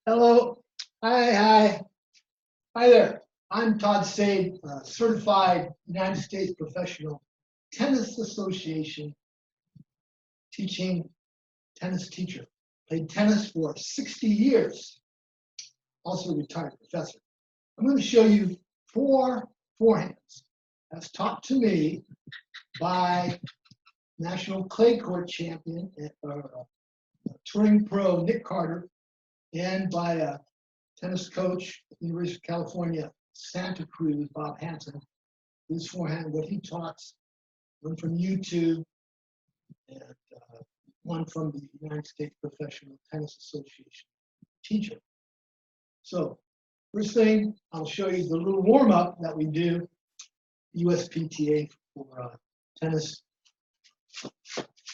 Hello. Hi there. I'm Todd Saed, certified United States professional tennis association teaching tennis teacher. Played tennis for 60 years, also a retired professor. I'm going to show you four forehands as taught to me by national clay court champion, touring pro Nick Carter, and by a tennis coach at the University of California, Santa Cruz, Bob Hansen. His forehand, what he taught, one from YouTube and one from the United States Professional Tennis Association teacher. So first thing, I'll show you the little warm-up that we do, USPTA for tennis.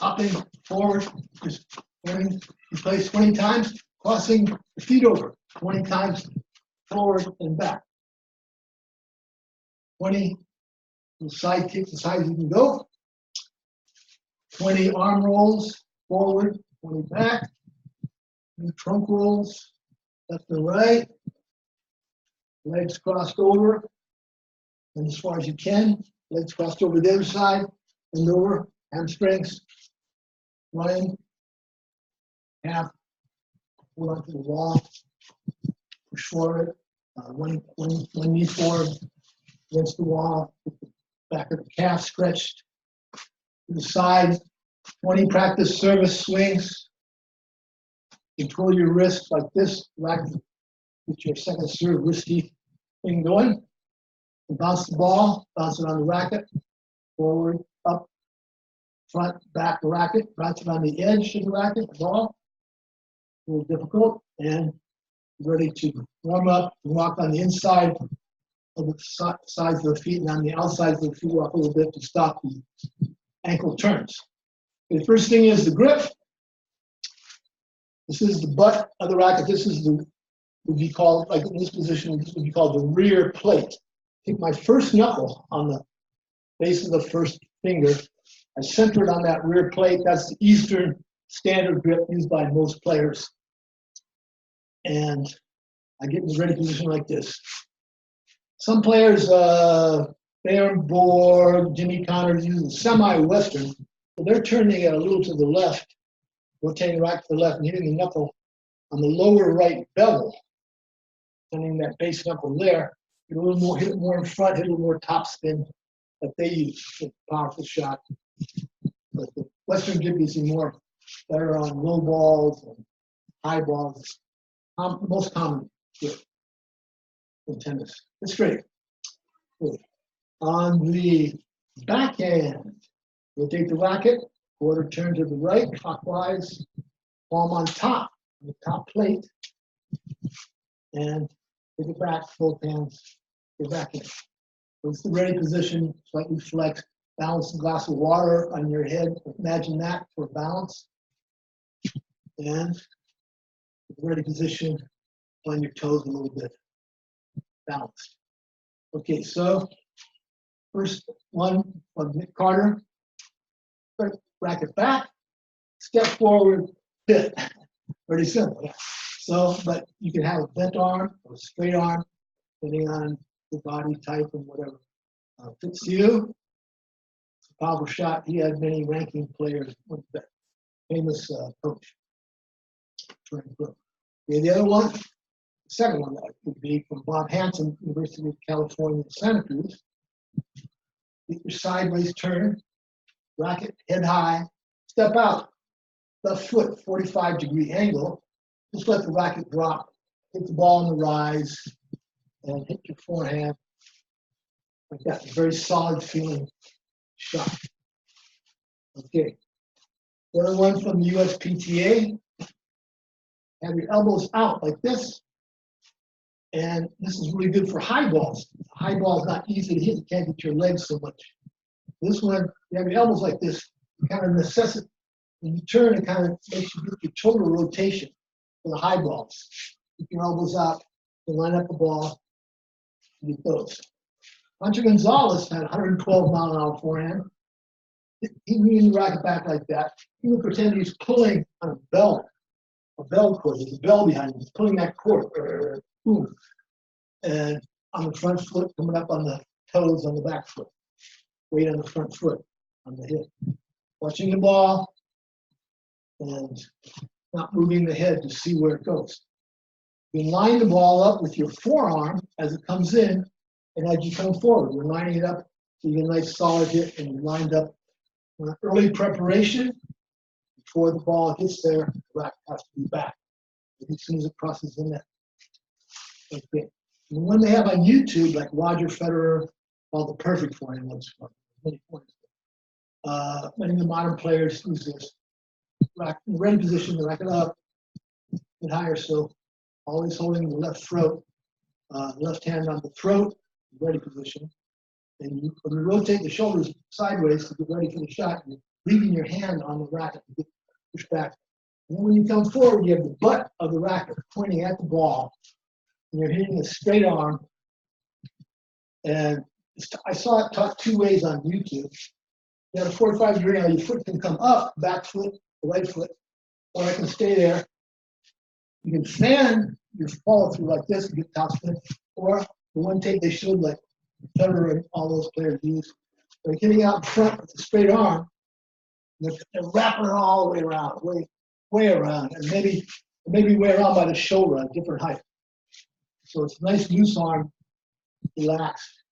Up and forward, just learning, you play 20 times, crossing the feet over, 20 times forward and back. 20 side kicks as high as you can go. 20 arm rolls forward, 20 back. 20 trunk rolls left and right. Legs crossed over, and as far as you can. Legs crossed over the other side, and over, hamstrings, running, half, hold onto the wall, push forward, one knee forward against the wall, back of the calf stretched to the side. 20 practice service swings. Control your wrist like this, get your second serve wristy thing going. And bounce the ball, bounce it on the racket, forward, up, front, back racket, bounce it on the edge of the racket, the ball. A little difficult, and ready to warm up and walk on the inside of the sides of the feet, and on the outside of the feet, walk a little bit to stop the ankle turns. The first thing is the grip. This is the butt of the racket. This is would be called, like in this position, this would be called the rear plate. Take my first knuckle on the base of the first finger. I center it on that rear plate. That's the Eastern standard grip used by most players. And I get in a ready position like this. Some players, Baron Borg, Jimmy Connors, use a semi-Western. So they're turning it a little to the left, rotating right to the left, and hitting the knuckle on the lower right bevel, sending that base knuckle there. Hit a little more, hit it more in front, hit a little more top spin that they use. It's a powerful shot. But the Western grip is more better on low balls and high balls. Most common grip in tennis. It's great. Good. On the backhand, rotate the racket, quarter turn to the right, clockwise, palm on top, the top plate, and take it back, both hands, go backhand. So it's the ready position, slightly flexed, balance a glass of water on your head, imagine that for balance, and ready position on your toes a little bit, balanced. Okay, so first one of Nick Carter, racket back, step forward, pit. Pretty simple. Yeah. So, but you can have a bent arm or a straight arm, depending on the body type and whatever fits you. It's a powerful shot. He had many ranking players, famous coach. Okay, the other one, the second one that would be from Bob Hansen, University of California, Santa Cruz. Get your sideways turn, racket head high, step out, left foot 45-degree angle. Just let the racket drop, hit the ball on the rise, and hit your forehand like that. A very solid feeling shot. Okay. The other one from the USPTA. Have your elbows out like this. And this is really good for high balls. High ball is not easy to hit. You can't get your legs so much. This one, you have your elbows like this. Kind of necessity. When you turn, it kind of makes you get your total rotation for the high balls. Keep your elbows out to line up the ball and get those. Hunter Gonzalez had 112-mile-an-hour forehand. He would racket back like that. He would pretend he's pulling on a belt a bell cord. There's a bell behind you. It's pulling that cord. Boom. And on the front foot, coming up on the toes on the back foot. Weight on the front foot, on the hip. Watching the ball and not moving the head to see where it goes. You line the ball up with your forearm as it comes in, and as you come forward, you're lining it up so you get a nice solid hit, and you're lined up. Early preparation, before the ball hits there, the racket has to be back as soon as it crosses the net. Okay. And when they have on YouTube, like Roger Federer, called the perfect forehand, many points. Many of the modern players use this. Ready position, the racket up, get higher, so always holding the left throat, left hand on the throat, ready position. And when you rotate the shoulders sideways to get ready for the shot, you're leaving your hand on the racket to get pushed back. And then when you come forward, you have the butt of the racket pointing at the ball, and you're hitting a straight arm. And I saw it taught two ways on YouTube. You have a 45-degree angle, your foot can come up, back foot, the right foot, or it can stay there. You can fan your follow through like this and get topspin, or the one tape they showed, like Federer and all those players use. They're hitting out in front with a straight arm, and they're wrapping it all the way around, way around, and maybe way around by the shoulder at different height. So it's a nice loose arm, relaxed.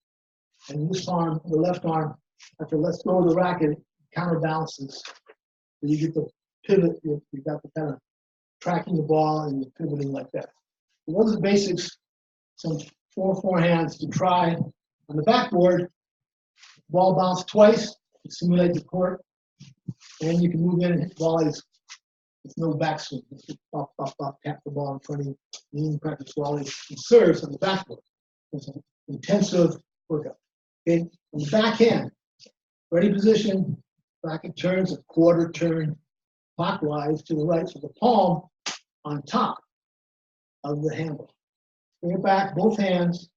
And this arm, the left arm, after lets go of the racket, counterbalances. So you get the pivot, you got the kind of tracking the ball and you're pivoting like that. So those are the basics, some forehands to try. On the backboard, ball bounce twice to simulate the court, and you can move in and hit volleys with no backswing. Just pop, tap the ball in front of you, lean, practice volleys, and serves on the backboard. It's an intensive workout. Okay, on the backhand, ready position, racket turns a quarter turn clockwise to the right, so the palm on top of the handle. Bring it back, both hands.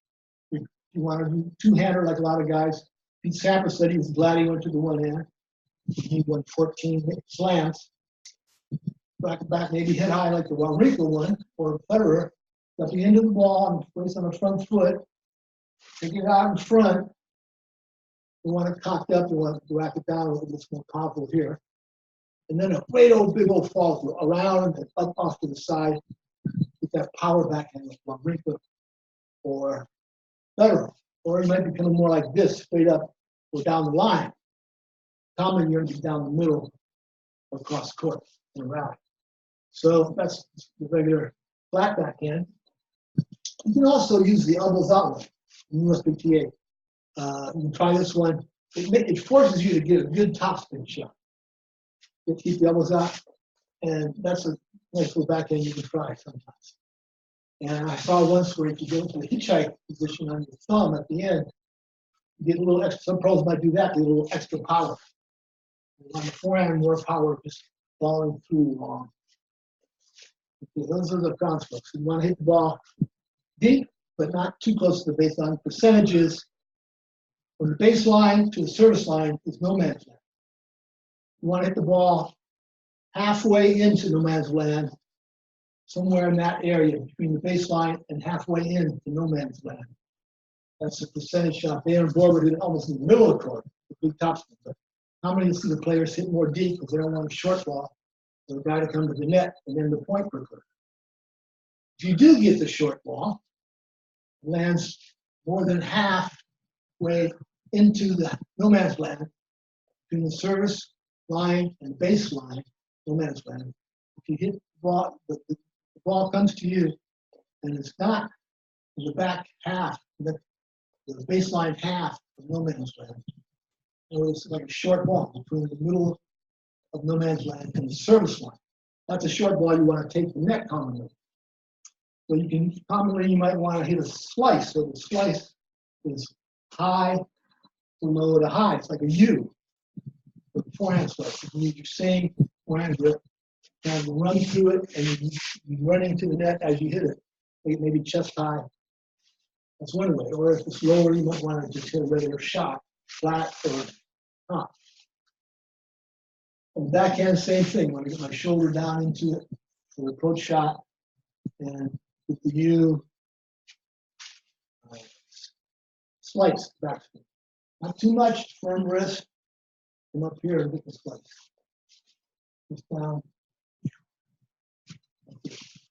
You want to do two-hander like a lot of guys. Pete Sampras said he was glad he went to the one hand. He won 14 slams. Racket back, maybe head high like the Wawrinka one, or Federer. At the end of the ball and place on the front foot. Take it out in front. You want it cocked up, you want the racket down a little bit more powerful here. And then a big old fall through, around and up off to the side with that power backhand like Wawrinka or Federer. Or it might become more like this, straight up or down the line. Common, you're going to be down the middle or across the court and around. So that's the regular flat backhand. You can also use the elbows outward in USPTA. You can try this one. It forces you to get a good topspin shot. You keep the elbows out, and that's a nice little backhand you can try sometimes. And I saw once where if you go into the hitchhike position on your thumb at the end, you get a little extra. Some pros might do that, get a little extra power. And on the forehand, more power just falling through long. Okay, those are the constructs. You want to hit the ball deep, but not too close to the baseline. Percentages from the baseline to the service line is no man's land. You want to hit the ball halfway into no man's land, somewhere in that area between the baseline and halfway into no man's land. That's a percentage shot. They on board with it almost in the middle of the court, the big topspin. But how many see the players hit more deep because they don't want a short ball for the guy to come to the net and then the point quicker? If you do get the short ball, it lands more than halfway into the no man's land between the service line and baseline, no man's land. If you hit the ball, the ball comes to you and it's not in the back half, the baseline half of no man's land. So it's like a short ball between the middle of no man's land and the service line. That's a short ball you want to take the net commonly. So you can commonly, you might want to hit a slice. So the slice is high to low to high. It's like a U with the forehand slice. You can use your same forehand grip, kind of run through it, and you run into the net as you hit it. Maybe chest high. That's one way. Or if it's lower, you might want to just hit a regular shot, flat or top. On the backhand, same thing. I want to get my shoulder down into it for the approach shot, and with the U, slice backspin. Not too much, firm wrist. Come up here and get the slice. Just down.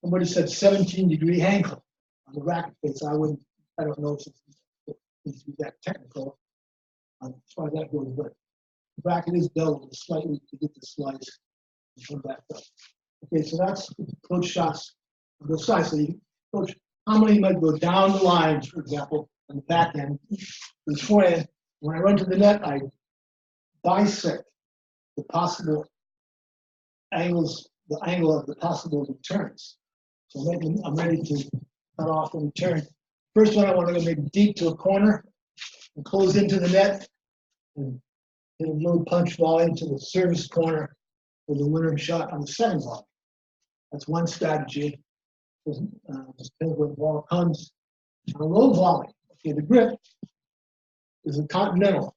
Somebody said 17-degree angle on the racket face. I don't know if it's that technical as far as that goes, but the bracket is doubled slightly to get the slice and come back up. Okay, so that's approach shots on both sides. So you approach, how many might go down the lines, for example, on the back end. This forehand, when I run to the net, I bisect the possible angles, the angle of the possible returns. So I'm ready to cut off the return. First one, I want to go maybe deep to a corner and close into the net and hit a low punch volley into the service corner for the winner shot on the second volley. That's one strategy. Just depends where the ball comes. On a low volley, okay, the grip is a continental.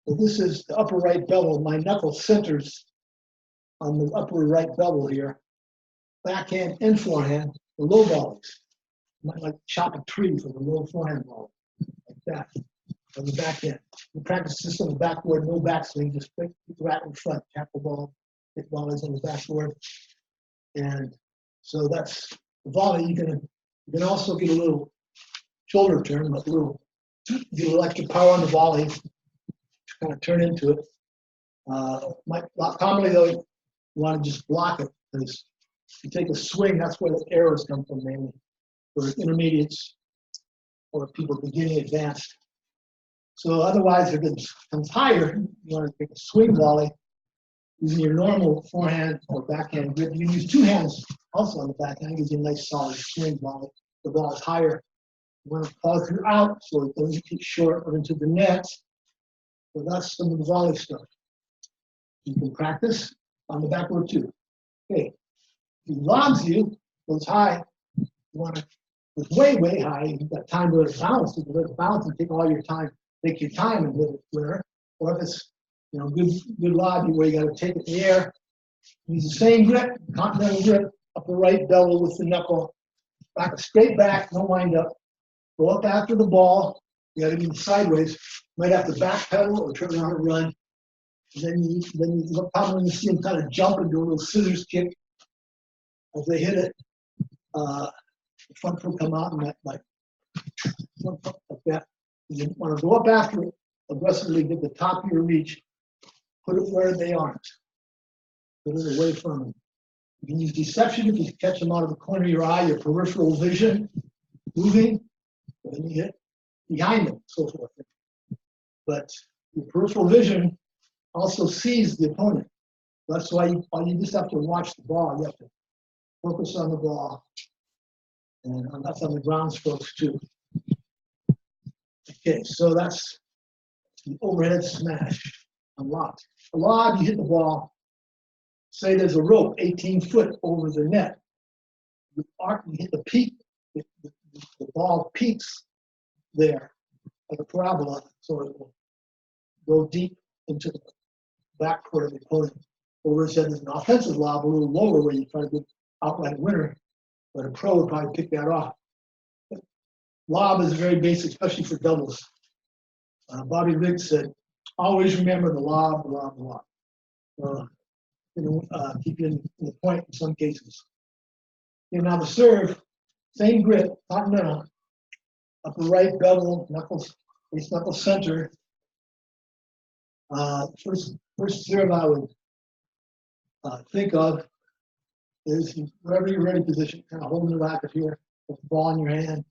So this is the upper right bevel. My knuckle centers on the upper right bevel here. Backhand and forehand, the low volleys. You might like chop a tree for the low forehand volley, like that, on the backhand. We practice this on the backboard, no backswing, just keep the racket in front, tap the ball, hit volleys on the backboard. And so that's the volley. You can also get a little shoulder turn, but get a little extra power on the volley to kind of turn into it. Commonly though, you want to just block it, because if you take a swing, that's where the arrows come from mainly, for intermediates or people beginning advanced. So otherwise, if it comes higher, you want to take a swing volley using your normal forehand or backhand grip. You can use two hands also on the backhand, gives you a nice solid swing volley. The ball is higher. You want to pause it out so it doesn't get short or into the net. So that's some of the volley stuff. You can practice on the backboard too. Okay, if he lobs you, goes high, you want to, it's way, way high, you've got time to let it bounce. You can let it bounce and take all your time, take your time and hit it winner. Or if it's, good lob where you got to take it in the air, use the same grip, continental grip, upper right bevel with the knuckle, back straight back, no wind up. Go up after the ball. You got to be sideways. Might have to backpedal or turn around and run. And then you probably see them kind of jump and do a little scissors kick as they hit it. The front foot come out and like that. You want to go up after it aggressively, get the top of your reach, put it where they aren't. Put it away from them. You can use deception if you catch them out of the corner of your eye, your peripheral vision moving, and then you hit behind them, so forth. But your peripheral vision also sees the opponent. That's why you just have to watch the ball. You have to focus on the ball. And that's on the ground strokes too. Okay, so that's the overhead smash unlocked. A lob, you hit the ball, say there's a rope 18 foot over the net. You hit the peak, the ball peaks there like a parabola, so it will go deep into the back court of the opponent. Over his head is an offensive lob, a little lower where you try to get outright winner, but a pro would probably pick that off. Lob is very basic, especially for doubles. Bobby Riggs said, always remember the lob, the lob, the lob. Keep you in the point in some cases. Now the serve, same grip, continental, upper right bevel, knuckles, base knuckle center. First serve I would think of is wherever you're ready position, kind of holding the racket here, with the ball in your hand.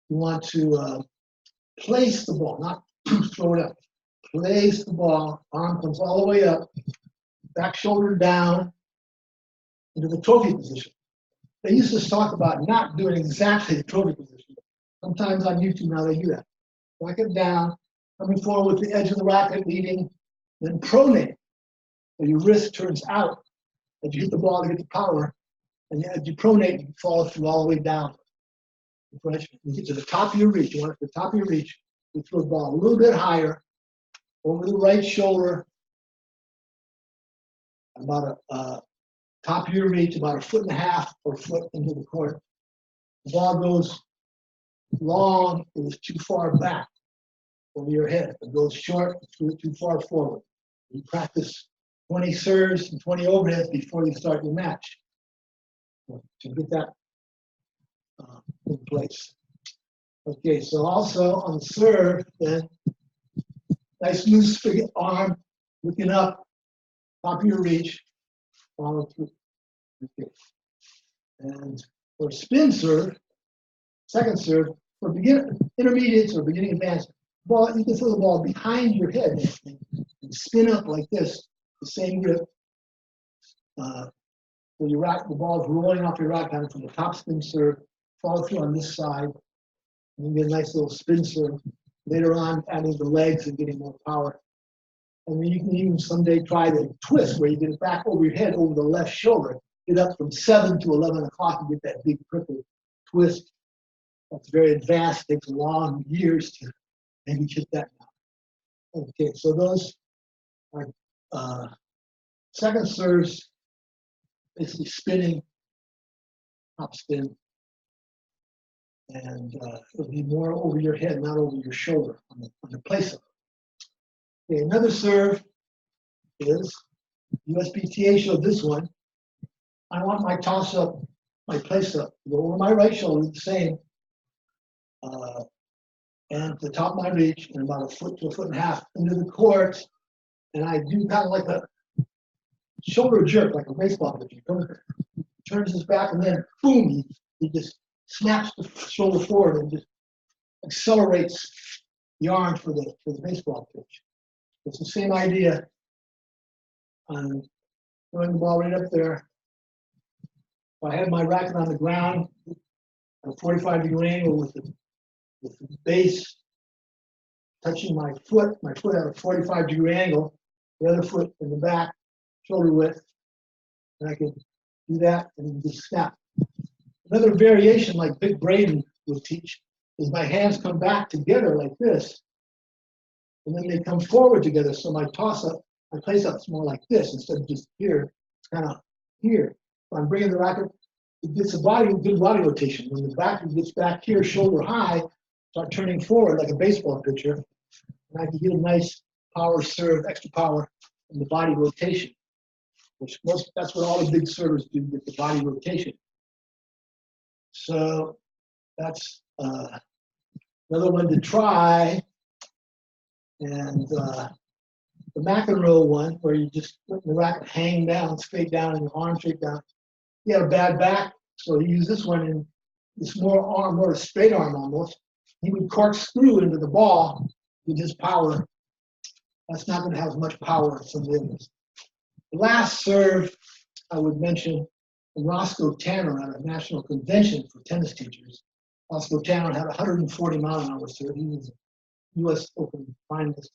You want to place the ball, not throw it up. Place the ball, arm comes all the way up, back shoulder down into the trophy position. They used to talk about not doing exactly the trophy position. Sometimes on YouTube now they do that. Racket down, coming forward with the edge of the racket, leading, then pronate. So your wrist turns out as you hit the ball to get the power, and as you pronate, you follow through all the way down. You get to the top of your reach. You want it to the top of your reach. You throw the ball a little bit higher over the right shoulder, about top of your reach, about 1.5 feet or foot into the court. The ball goes long, it is too far back over your head. If it goes short, it's too far forward. You practice 20 serves and 20 overheads before you start your match to get that in place. Okay, so also on the serve, then, nice loose spigot arm, looking up, top of your reach, follow through. Okay. And for spin serve, second serve, for beginner, intermediates or beginning advanced, ball, you can throw the ball behind your head and spin up like this, the same grip. Where you rack, the ball's rolling off your rack hand from the top spin serve, follow through on this side, and you get a nice little spin serve. Later on, adding the legs and getting more power. And then you can even someday try the twist where you get it back over your head, over the left shoulder, get up from 7 to 11 o'clock and get that big triple twist. That's very advanced, takes long years to maybe get that now. Okay, so those are second serves, basically spinning, top spin, and it'll be more over your head, not over your shoulder on the place-up. Okay, another serve is USPTA showed this one. I want my toss-up, my place-up, to go over my right shoulder, the same, and the top of my reach, and about 1 foot to 1.5 feet into the court, and I do kind of like a shoulder jerk, like a baseball pitcher. He turns his back, and then boom, he just snaps the shoulder forward and just accelerates the arm for the baseball pitch. It's the same idea. I'm throwing the ball right up there. If I had my racket on the ground at a 45-degree angle with the base touching my foot at a 45-degree angle, the other foot in the back, shoulder width, and I can do that and just snap. Another variation like Vic Braden would teach is my hands come back together like this, and then they come forward together. So my toss-up, my place-up is more like this instead of just here. It's kind of here. So I'm bringing the racket, it gets a good body rotation. When the back gets back here, shoulder high, start turning forward like a baseball pitcher, and I can get a nice power serve, extra power in the body rotation, that's what all the big servers do, get the body rotation. So that's another one to try. And the McEnroe one, where you just let the racket hang down, straight down, and your arm straight down. He had a bad back, so he used this one, and it's more a straight arm almost. He would corkscrew into the ball with his power. That's not going to have as much power as some of the others. The last serve I would mention, Roscoe Tanner at a national convention for tennis teachers. Roscoe Tanner had 140 mile-an-hour serve. He was a U.S. Open finalist,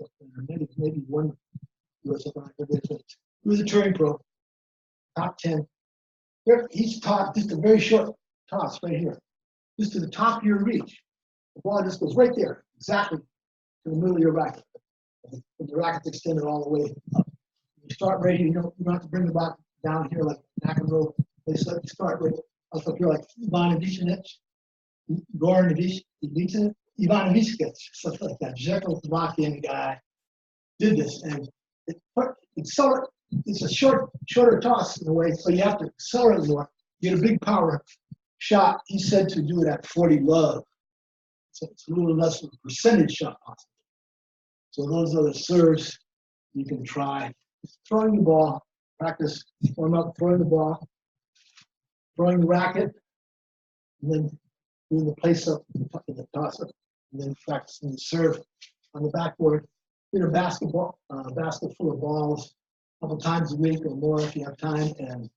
maybe one U.S. Open. He was a touring pro, top 10. He's taught just a very short toss right here, just to the top of your reach. The ball just goes right there, exactly to the middle of your racket. And the racket's extended all the way up. You start right here, you don't have to bring the back down here like McEnroe. You start right up here like Ivanovic, Ivanovic, stuff like that. Czechoslovakian guy did this, and it's a shorter toss in a way, so you have to accelerate more. You get a big power shot. He said to do it at 40 love. So it's a little less of a percentage shot possible. So those are the serves you can try. Just throwing the ball, practice, warm up, throwing the ball, throwing the racket, and then doing the place-up and the toss-up, and then practicing the serve on the backboard. Get a basket full of balls a couple times a week or more if you have time, and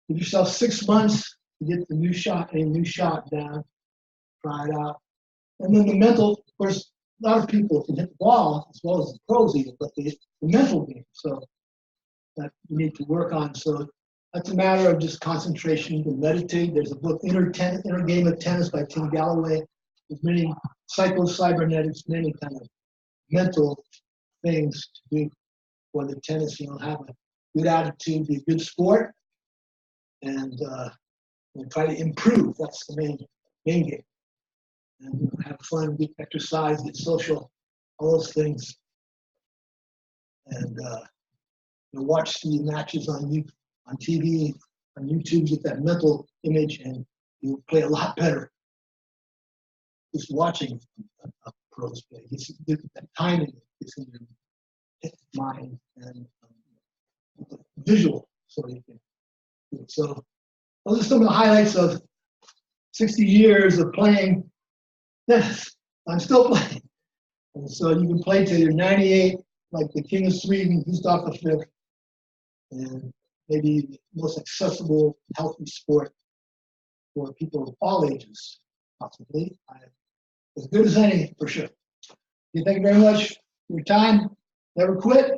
give yourself 6 months to get the new shot down, try it out. And then the mental, of course, a lot of people can hit the ball as well as the pros even, but the mental game, so that you need to work on. So that's a matter of just concentration. You can meditate. There's a book, Inner Game of Tennis by Tim Galloway. There's many psycho-cybernetics, many kind of mental things to do for the tennis. You know, have a good attitude, be a good sport, and we try to improve. That's the main game. And have fun, get exercise, get social, all those things. And watch the matches on TV, on YouTube, get that mental image, and you'll play a lot better just watching a pros play. Get that timing gets in your mind and visual, so you can do it. So those are some of the highlights of 60 years of playing tennis. I'm still playing. And so you can play till you're 98, like the King of Sweden, Gustav V, and maybe the most accessible, healthy sport for people of all ages, possibly. As good as any, for sure. Okay, thank you very much for your time. Never quit.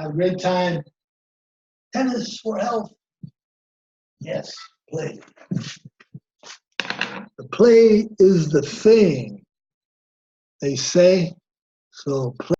Have a great time. Tennis for health. Yes, play. The play is the thing, they say. So play.